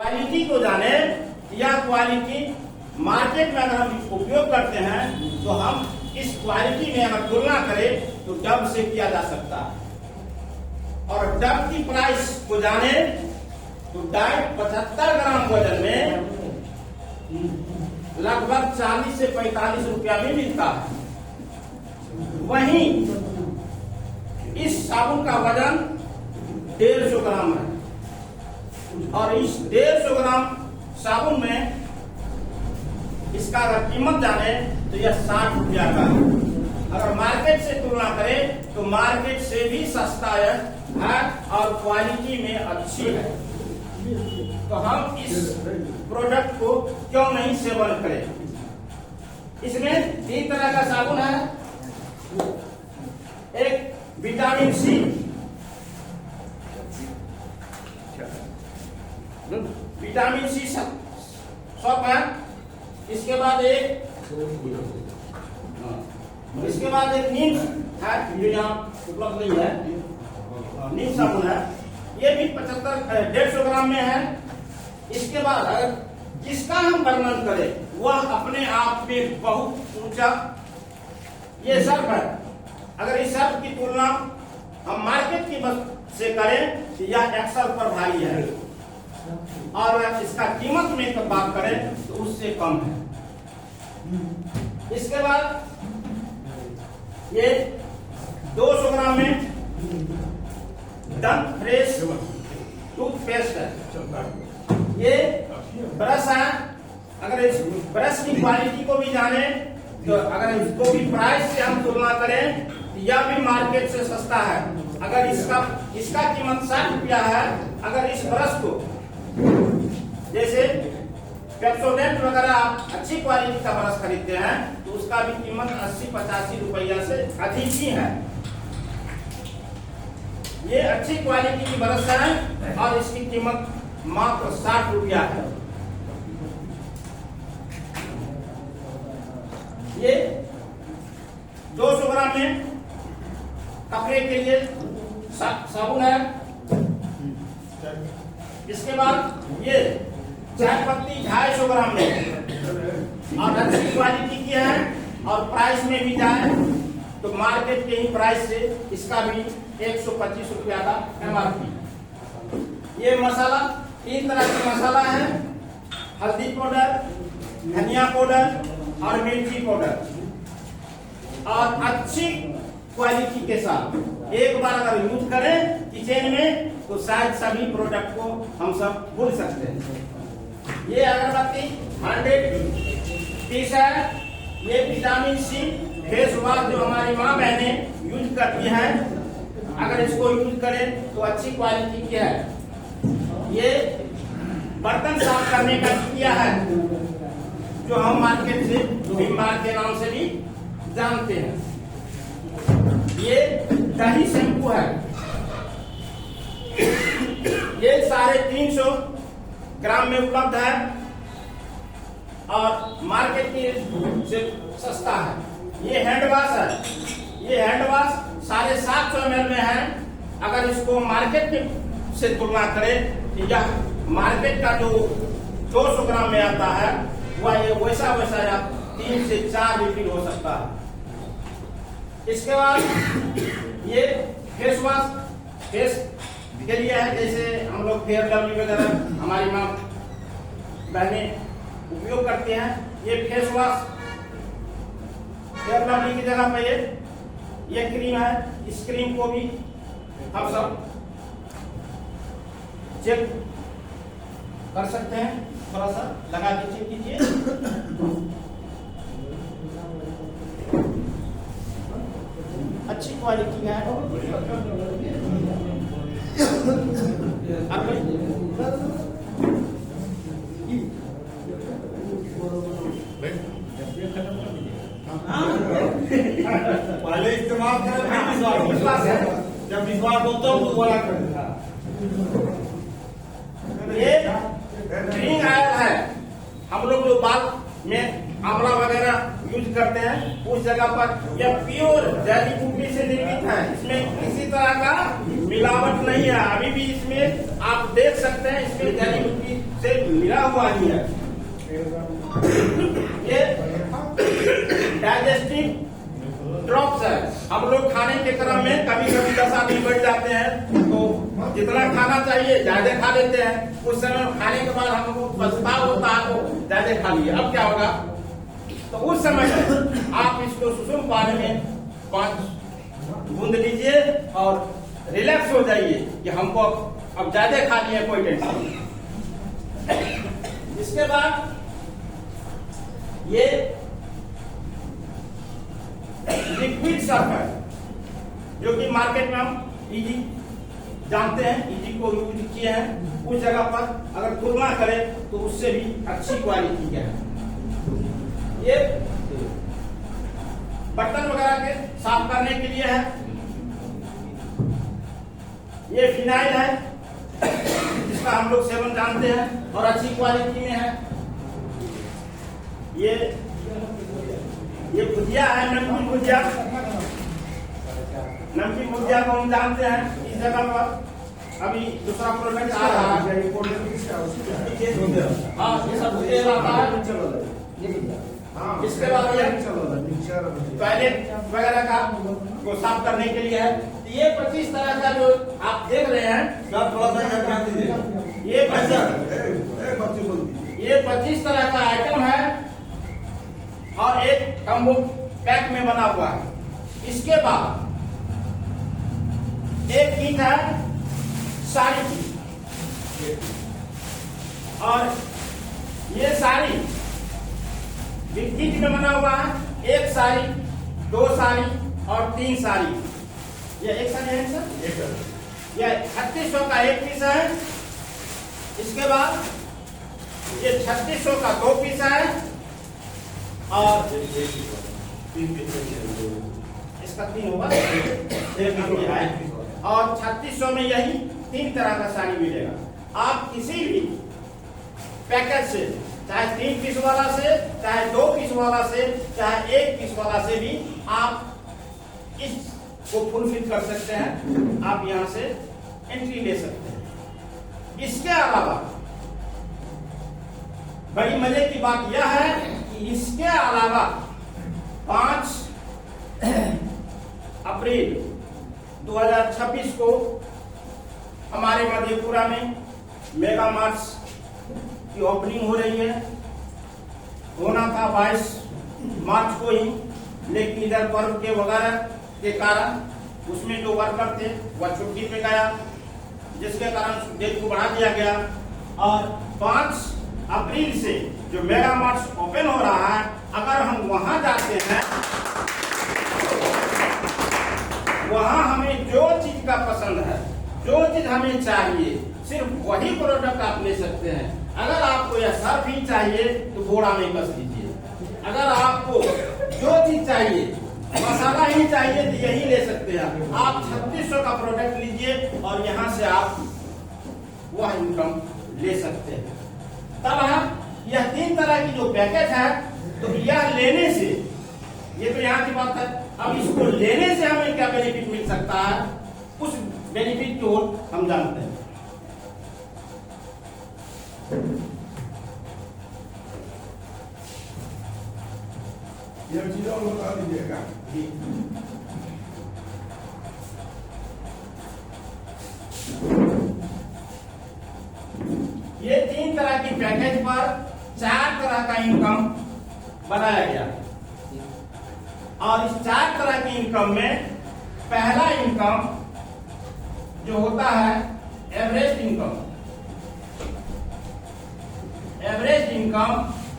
Quality को जाने, यह क्वालिटी मार्केट में अगर हम उपयोग करते हैं तो हम इस क्वालिटी में अगर तुलना करें तो डब से किया जा सकता है। और डब की प्राइस को जाने तो डाइट 75 ग्राम वजन में लगभग 40 से 45 रुपया में मिलता है। वहीं इस साबुन का वजन 150 ग्राम है और इस 150 ग्राम साबुन में इसका अगर कीमत जाने तो यह 60 रुपया का है। अगर मार्केट से तुलना करें तो मार्केट से भी सस्ता है और क्वालिटी में अच्छी है। तो हम इस प्रोडक्ट को क्यों नहीं सेवन करें। इसमें 3 तरह का साबुन है। एक vitamin C, vitamin C soap है। इसके बाद एक नीम है जो यहाँ उपलब्ध नहीं है, नीम साबुन है। ये भी 150 ग्राम में है। इसके बाद अगर जिसका हम वर्णन करें वह अपने आप में बहुत ऊंचा ये सर्फ है। अगर इस सर्फ की तुलना हम मार्केट की बस से करें तो यह एक्सल पर भारी है और इसका कीमत में जब बात करें तो उससे कम है। इसके बाद ये 200 ग्राम में डंट फ्रेश टूथपेस्ट है। ये ब्रश है। अगर इस ब्रश की क्वालिटी को भी जाने तो अगर इसको भी प्राइस से हम तुलना करें तो यह भी मार्केट से सस्ता है। अगर इसका कीमत 60 रुपया है। अगर इस ब्रश को जैसे पेप्सोडेंट वगैरह आप अच्छी क्वालिटी का ब्रश खरीदते हैं तो उसका भी कीमत 80-85 रुपया से अधिक ही है। ये अच्छी क्वालिटी की ब्रश है और इसकी कीमत मात्र 60 रुपया है। ये 200 ग्राम में कपड़े के लिए साबुन है। इसके बाद ये चाय पत्ती 250 ग्राम में और अच्छी क्वालिटी की है और प्राइस में भी जाए तो मार्केट के ही प्राइस से इसका भी 125 रुपया का MRP। ये मसाला 3 तरह के मसाला है। हल्दी पाउडर, धनिया पाउडर और मिर्ची पाउडर और अच्छी क्वालिटी के साथ एक बार अगर यूज करें किचन में तो शायद सभी प्रोडक्ट को हम सब भूल सकते हैं। ये अगरबत्ती 100 पीस है। ये विटामिन सी फेस वॉश जो हमारी माँ बहनें यूज करती हैं, अगर इसको यूज करें तो अच्छी क्वालिटी की है। ये बर्तन साफ करने का किया है जो हम मार्केट से विम बार के नाम से भी जानते हैं। ये दही शैम्पू है। ये 350 ग्राम में उपलब्ध है और मार्केट की से सस्ता है। ये हैंड वॉश है। ये हैंड वॉश 750 ml में है। अगर इसको मार्केट से तुलना करें तो यह मार्केट का जो 200 ग्राम में आता है वह ये वैसा या 3 से 4 रिफिल हो सकता है। इसके बाद ये फेस वॉश फेस के लिए है। जैसे हम लोग फेयर लवली वगैरह हमारी माँ बहनें उपयोग करते हैं। ये फेस वॉश फेयर लवली की जगह पे ये क्रीम है। इस क्रीम को भी हम सब चेक कर सकते हैं। थोड़ा सा लगा के चेक कीजिए। अच्छी क्वालिटी है। पहले इस्तेमाल करें विश्वास है। जब विश्वास होता है तो बोला करें। ये ग्रीन ऑयल है। हम लोग जो बाल में आंवला वगैरह यूज करते हैं उस जगह पर यह प्योर जड़ी बूटी से निर्मित है। इसमें किसी तरह का मिलावट नहीं है। अभी भी इसमें आप देख सकते हैं इसमें जड़ी बूटी से मिला हुआ ही है। ये डाइजेस्टिव ड्रॉप्स है। हम लोग खाने के क्रम में कभी कभी 10 आदमी बैठ जाते हैं तो जितना खाना चाहिए ज्यादा खा लेते हैं। उस समय खाने के बाद हमको पछतावा होता है तो ज्यादा खा लिए। अब क्या होगा, तो उस समय आप इसको सुसुम पानी में 5 बूंद लीजिए और रिलैक्स हो जाइए कि हमको अब ज्यादा खा लिए, कोई टेंशन नहीं। इसके बाद ये लिक्विड सर्फ है जो कि मार्केट में हम इजी जानते हैं, इजी को यूज किए हैं। उस जगह पर अगर तुलना करें तो उससे भी अच्छी क्वालिटी का है। ये बर्तन वगैरह के साफ करने के लिए है। ये फिनाइल है जिसका हम लोग सेवन जानते हैं और अच्छी क्वालिटी में है। ये भुजिया है, नमकीन भुजिया। नमकीन भुजिया को हम जानते हैं। इस जगह पर अभी दूसरा प्रोडक्ट आ रहा है। हाँ, ये सब भुजिया आता है। इसके बाद ये टॉयलेट वगैरह का को साफ करने के लिए है। ये 25 तरह का जो आप देख रहे हैं, ये 25 तरह का आइटम है और एक कम्बो पैक में बना हुआ है। इसके बाद एक किट है साड़ी की, और ये साड़ी किट में बना हुआ है। 1 साड़ी, 2 साड़ी और 3 साड़ी। ये एक साड़ी है सर, ये 3600 का 1 पीस है। इसके बाद ये 3600 का 2 पीस है और इसका 3 होगा, और 3600 में यही 3 तरह का साड़ी मिलेगा। आप किसी भी पैकेज से, चाहे 3 पीस वाला से, चाहे 2 पीस वाला से, चाहे 1 पीस वाला से भी आप इसको फुलफिल कर सकते हैं। आप यहां से एंट्री ले सकते हैं। इसके अलावा बड़ी मजे की बात यह है कि इसके अलावा 5 अप्रैल 2026 को हमारे मधेपुरा में मेगा मार्ट की ओपनिंग हो रही है। होना था 22 मार्च को ही, लेकिन इधर पर्व के वगैरह के कारण उसमें जो वर्कर थे वह छुट्टी पे गया, जिसके कारण डेट को बढ़ा दिया गया। और 5 अप्रैल से जो मेगा मार्ट ओपन हो रहा है, अगर हम वहां जाते हैं, वहां हमें जो चीज का पसंद है, जो चीज हमें चाहिए, सिर्फ वही प्रोडक्ट आप ले सकते हैं। अगर आपको यह सर्फ ही चाहिए तो बोरा में कस लीजिए। अगर आपको जो चीज चाहिए, मसाला ही चाहिए, तो यही ले सकते हैं। आप 3600 का प्रोडक्ट लीजिए और यहाँ से आप वह इनकम ले सकते हैं। तब हम यह 3 तरह की जो पैकेज है, तो यह लेने से, ये तो यहाँ की बात है। अब इसको लेने से हमें क्या बेनिफिट मिल सकता है, उस बेनिफिट को हम जानते हैं। ये चीज़ और बता दीजिएगा। ये 3 तरह की पैकेज पर 4 तरह का इनकम बनाया गया, और इस 4 तरह की इनकम में पहला इनकम जो होता है एवरेज इनकम। Average income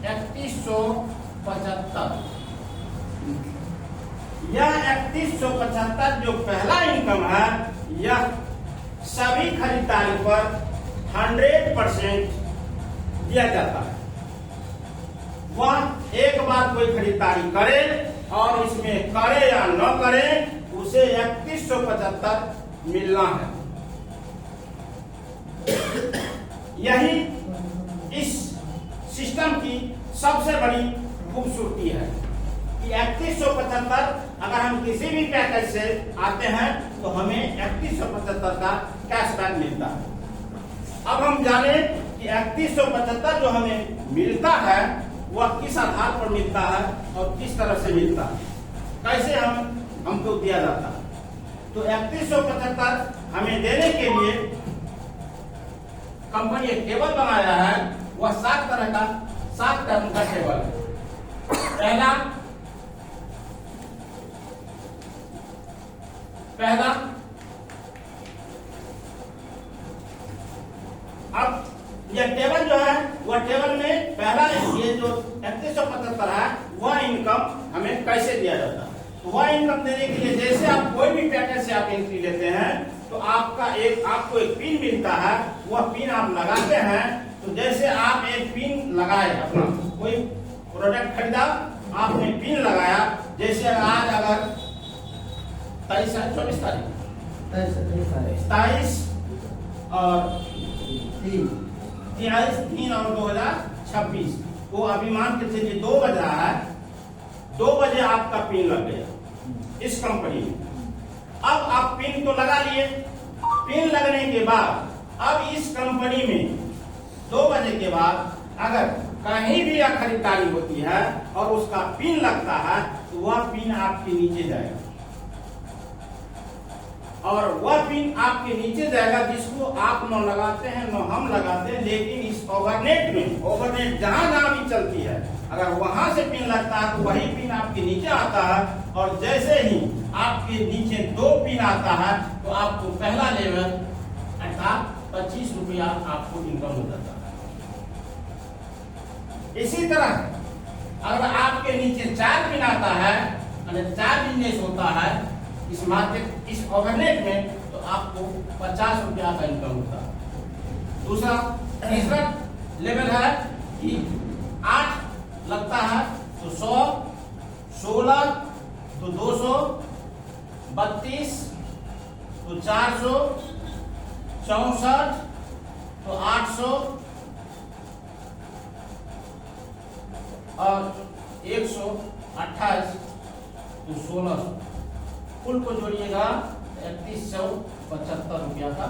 3175। यह 3175 जो पहला इनकम है, यह सभी खरीदारी पर 100% दिया जाता है। वह एक बार कोई खरीदारी करे और इसमें करे या न करे, उसे 3175 मिलना है। यही इस सिस्टम की सबसे बड़ी खूबसूरती है कि 3175 अगर हम किसी भी पैकेज से आते हैं तो हमें 3175 का कैशबैक मिलता है। अब हम जाने कि 3175 जो हमें मिलता है वह किस आधार पर मिलता है और किस तरह से मिलता है, कैसे हमको दिया जाता है। तो 3175 हमें देने के लिए कंपनी एक टेबल बनाया है, वह 7 तरह का 7 टर्म का टेबल है। पहला अब यह टेबल जो है वह टेबल में पहला ये जो 3175 है वह इनकम हमें कैसे दिया जाता है। तो वह इनकम देने के लिए जैसे आप कोई भी पैटर्न से आप एंट्री लेते हैं तो आपको एक पिन मिलता है, वह पिन आप लगाते हैं। तो जैसे आप एक पिन लगाए, अपना कोई प्रोडक्ट खरीदा, आपने पिन लगाया, जैसे आज अगर 23 है, 24 तारीख 27 और 3 और 2026 को अभी मान के चलिए 2 बज रहा है, 2 बजे आपका पिन लग गया इस कंपनी में। अब आप पिन तो लगा लिए, पिन लगने के बाद अब इस कंपनी में 2 बजे के बाद अगर कहीं भी खरीदारी होती है और उसका पिन लगता है तो वह पिन आपके नीचे जाएगा, और वह पिन आपके नीचे जाएगा जिसको आप न लगाते हैं न हम लगाते हैं। लेकिन इस ओवरनेट जहां जहां भी चलती है, अगर वहां से पिन लगता है तो वही पिन आपके नीचे आता है, और जैसे ही आपके नीचे 2 पिन आता है तो आपको पहला लेवल अर्थात 25 रुपया आपको इनकम हो जाता है। इसी तरह अगर आपके नीचे 4 पिन आता है, 4 बिजनेस होता है इस मार्केट इस ओवरनेट में, तो आपको 50 रुपया का इनकम होता है। तीसरा लेवल है कि 8 लगता है तो 100, 16 तो 200, 32 तो 400, 64 तो 800 और 128 तो 1600, कुल को जोड़िएगा 3175 रुपया का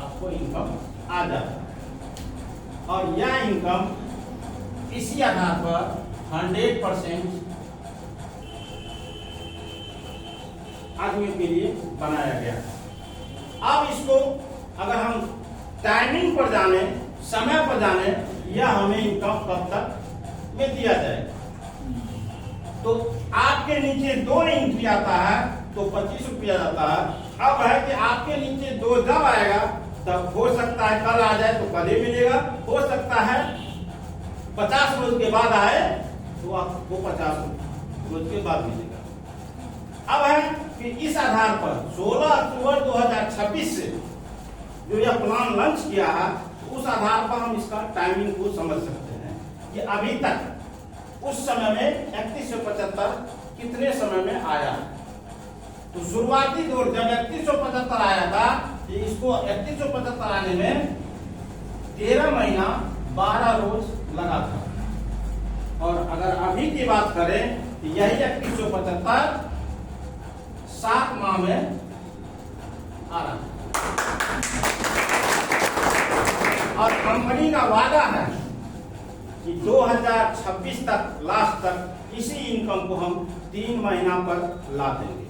आपको इनकम आ जाता है। और यह इनकम इसी आधार पर 100% आदमी के लिए बनाया गया। अब इसको अगर हम टाइमिंग पर जाने, समय पर जाने, यह हमें इनकम कब तक में दिया जाए। तो आपके नीचे 2 एंट्री आता है तो 25 रुपया जाता है। अब है कि आपके नीचे 2 जब आएगा तब हो सकता है कल आ जाए तो कल ही मिलेगा, हो सकता है 50 रोज के बाद आए तो आपको 50 रोज के बाद मिलेगा। अब है कि इस आधार पर 16 अक्टूबर 2026 से जो यह प्लान लॉन्च किया है, उस आधार पर हम इसका टाइमिंग को समझ सकते हैं कि अभी तक उस समय में 3175 कितने समय में आया। तो शुरुआती दौर जब 3175 आया था, इसको 3175 आने में 13 महीना 12 रोज लगा था। और अगर अभी की बात करें तो यही 3175 7 माह में आ रहा है। और कंपनी का वादा है कि 2026 तक लास्ट तक इसी इनकम को हम 3 महीना पर ला देंगे।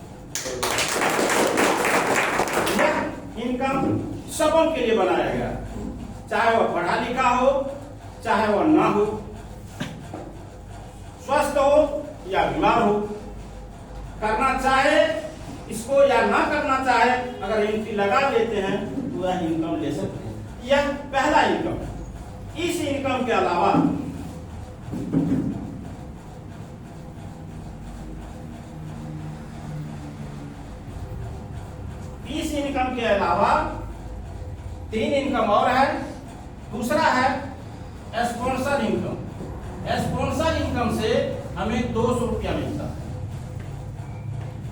यह इनकम सबों के लिए बनाया गया, चाहे वह पढ़ा लिखा हो चाहे वह ना हो, स्वस्थ हो या बीमार हो, करना चाहे इसको या ना करना चाहे, अगर एंट्री लगा लेते हैं तो वह इनकम ले सकते हैं। यह पहला इनकम। इस इनकम के अलावा तीन इनकम और है। दूसरा है स्पॉन्सर इनकम। स्पॉन्सर इनकम से हमें 200 रुपया मिलता है।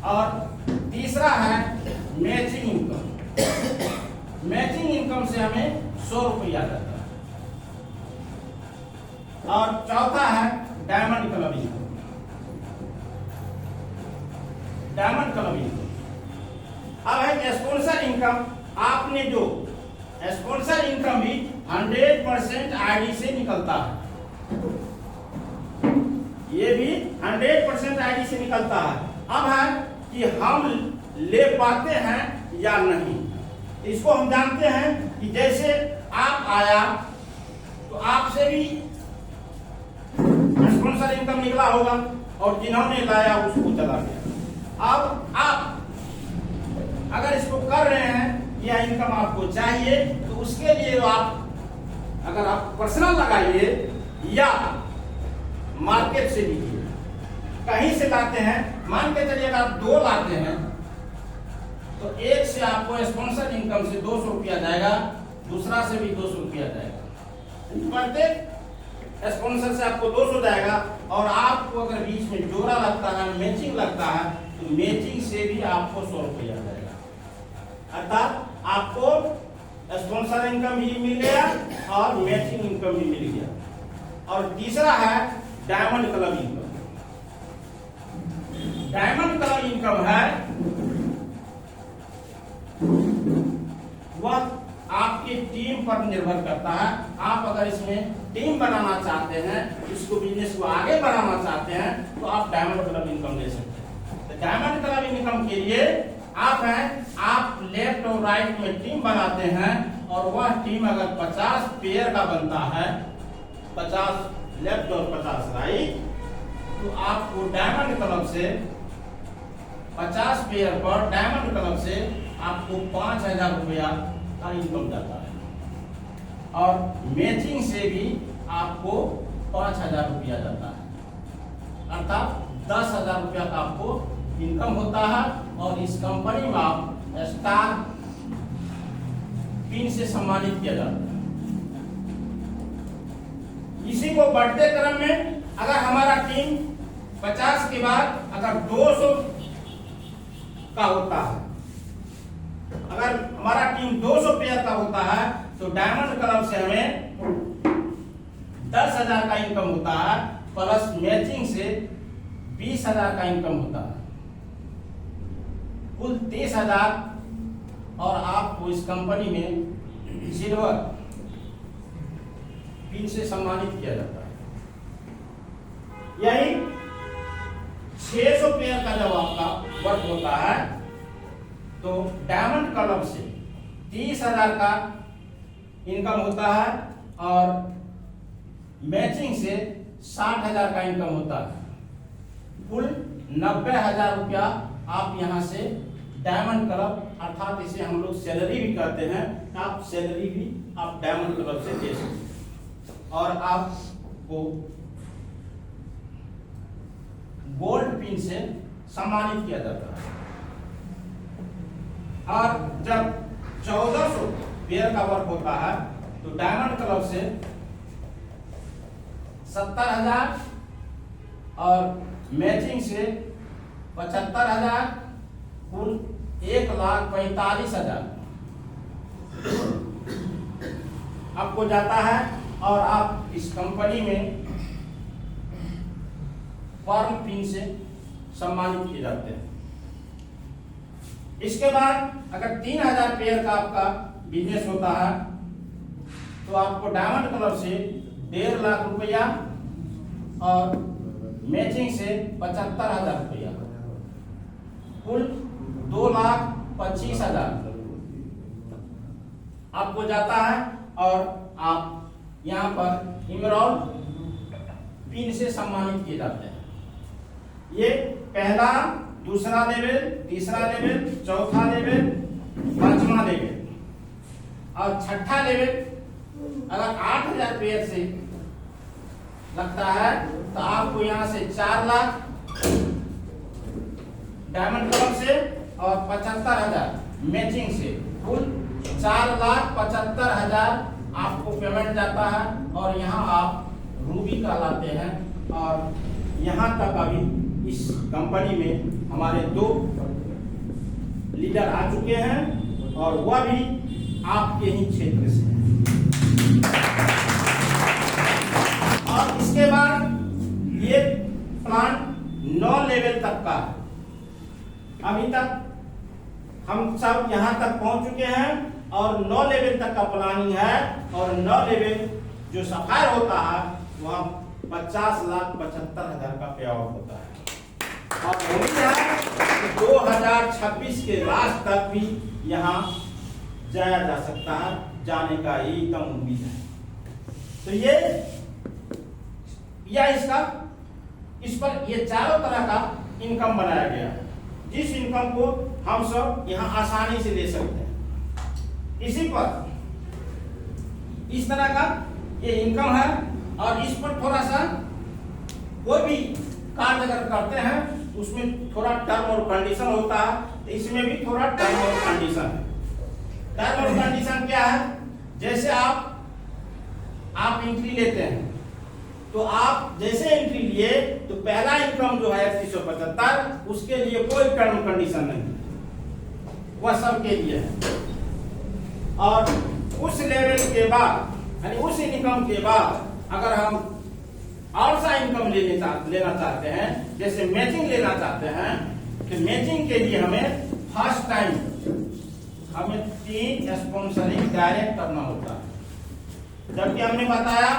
और तीसरा है मैचिंग इनकम। मैचिंग इनकम से हमें 100 रुपया जाता है। और चौथा है diamond club income. Diamond club income अब है स्पॉन्सर इनकम। आपने जो स्पॉन्सर इनकम भी 100% आईडी से निकलता है। ये भी 100% आईडी से निकलता है। अब है कि हम ले पाते हैं या नहीं। इसको हम जानते हैं कि जैसे आप आया तो आपसे भी स्पॉन्सर इनकम निकला होगा और जिन्होंने लाया उसको चला गया। अब आप अगर इसको कर रहे हैं, यह इनकम आपको चाहिए, तो उसके लिए आप अगर आप पर्सनल लगाइए या मार्केट से लीजिए, कहीं से लाते हैं, मान के चलिए अगर आप 2 लाते हैं तो एक से आपको स्पॉन्सर इनकम से 200 रुपया जाएगा, दूसरा से भी 200 रुपया जाएगा। प्रत्येक स्पॉन्सर से आपको 200 जाएगा और आपको अगर बीच में जोड़ा लगता है, मैचिंग लगता है, तो मैचिंग से भी आपको 100 रुपया जाएगा। अर्थात आपको स्पॉन्सर इनकम भी मिल गया और मैचिंग इनकम भी मिल गया। और तीसरा है diamond club income. Diamond club income है वह आपकी टीम पर निर्भर करता है। आप अगर इसमें टीम बनाना चाहते हैं, इसको बिजनेस को आगे बढ़ाना चाहते हैं, तो आप डायमंड क्लब इनकम ले सकते हैं। तो डायमंड क्लब इनकम के लिए आप लेफ्ट और राइट में टीम बनाते हैं और वह टीम अगर 50 पेयर का बनता है, 50 लेफ्ट और 50 राइट, तो आपको डायमंड क्लब से 50 पेयर पर डायमंड क्लब से आपको 5000 रुपया का इनकम जाता है और मैचिंग से भी आपको 5000 रुपया जाता है। अर्थात 10,000 रुपया का आपको इनकम होता है और इस कंपनी में आप स्टार पिन से सम्मानित किया जाता है। इसी को बढ़ते क्रम में अगर हमारा टीम 50 के बाद अगर 200 का होता है, अगर हमारा टीम 200 पेयर का होता है, तो डायमंड क्लब से हमें 10,000 का इनकम होता है, प्लस मैचिंग से 20,000 का इनकम होता है, कुल 30,000। और आपको इस कंपनी में सिल्वर पिन से सम्मानित किया जाता है। यही 600 पेयर का जब आपका वर्क होता है, तो डायमंड क्लब से 30,000 का इनकम होता है और मैचिंग से 60,000 का इनकम होता है। कुल 90,000 रुपया आप यहाँ से डायमंड क्लब, अर्थात इसे हम लोग सैलरी भी कहते हैं, आप सैलरी भी आप डायमंड क्लब से दे सकते हैं। और आपको गोल्ड पिन से सम्मानित किया जाता है। और जब 1400 पेयर का वर्क होता है, तो डायमंड क्लब से 70,000 और मैचिंग से 75,000, कुल 1,45,000 आपको जाता है और आप इस कंपनी में फॉर्म पिन से सम्मानित किए जाते हैं। इसके बाद अगर 3,000 पेयर का आपका बिजनेस होता है, तो आपको डायमंड क्लब से 1.5 लाख रुपया और मैचिंग से 75,000 रुपया, कुल 2,25,000 आपको जाता है और आप यहाँ पर इमराल्ड पिन से सम्मानित किए जाते हैं। ये पहला, दूसरा लेवल, तीसरा लेवल, चौथा लेवल, 5वां लेवल और 6ठा लेवल। अगर 8,000 पेयर से लगता है, तो आपको यहाँ से 4 लाख डायमंड क्लब से और 75,000 मैचिंग से, कुल 4,75,000 आपको पेमेंट जाता है। और यहाँ आप रूबी का लाते हैं और यहाँ तक अभी इस कंपनी में हमारे 2 लीडर आ चुके हैं और वह भी आपके ही क्षेत्र से। और इसके बाद ये प्लान 9 लेवल तक का है। अभी तक हम सब यहाँ तक पहुंच चुके हैं और 9 लेवल तक का प्लानिंग है, और 9 लेवल जो सफायर होता है वहाँ 50,75,000 का पे आउट होता है। और उम्मीद है कि 2026 के लास्ट तक भी यहाँ जाया जा सकता है, जाने का एकदम उम्मीद है। तो यह इसका इस पर ये चारों तरह का इनकम बनाया गया है, जिस इनकम को हम सब यहाँ आसानी से ले सकते हैं। इसी पर इस तरह का ये इनकम है, और इस पर थोड़ा सा कोई भी कार्य अगर करते हैं उसमें थोड़ा टर्म और कंडीशन होता है, तो इसमें भी थोड़ा टर्म और कंडीशन है। टर्म और कंडीशन क्या है? जैसे आप एंट्री लेते हैं, तो आप जैसे एंट्री लिए तो पहला इनकम जो है 375, उसके लिए कोई टर्म कंडीशन नहीं, वह सबके लिए है। और उस लेवल के बाद यानी उस इनकम के बाद अगर हम और सा इनकम लेना चाहते हैं, जैसे मैचिंग लेना चाहते हैं, तो मैचिंग के लिए हमें फर्स्ट टाइम हमें 3 स्पॉन्सरिंग डायरेक्ट करना होता है। जबकि हमने बताया